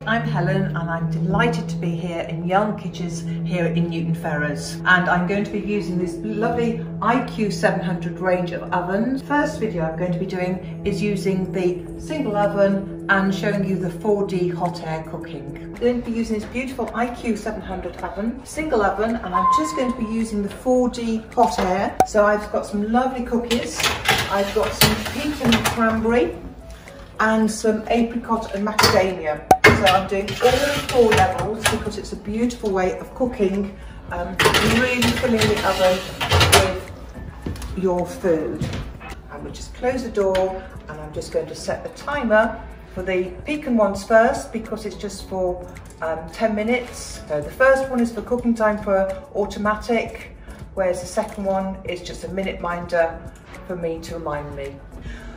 I'm Helen and I'm delighted to be here in Yealm Kitchens here in Newton Ferrers, and I'm going to be using this lovely IQ 700 range of ovens. First video I'm going to be doing is using the single oven and showing you the 4D hot air cooking. I'm going to be using this beautiful IQ 700 oven, single oven, and I'm just going to be using the 4D hot air. So I've got some lovely cookies, I've got some pecan and cranberry and some apricot and macadamia. So I'm doing all 4 levels because it's a beautiful way of cooking, really filling the oven with your food. And we'll just close the door, and I'm just going to set the timer for the pecan ones first because it's just for 10 minutes. So the first one is for cooking time for automatic, whereas the second one is just a minute minder for me to remind me.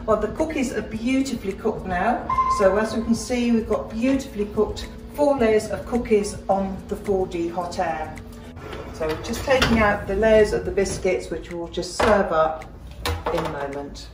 Well, the cookies are beautifully cooked now. So as we can see, we've got beautifully cooked 4 layers of cookies on the 4D hot air. So we're just taking out the layers of the biscuits, which we'll just serve up in a moment.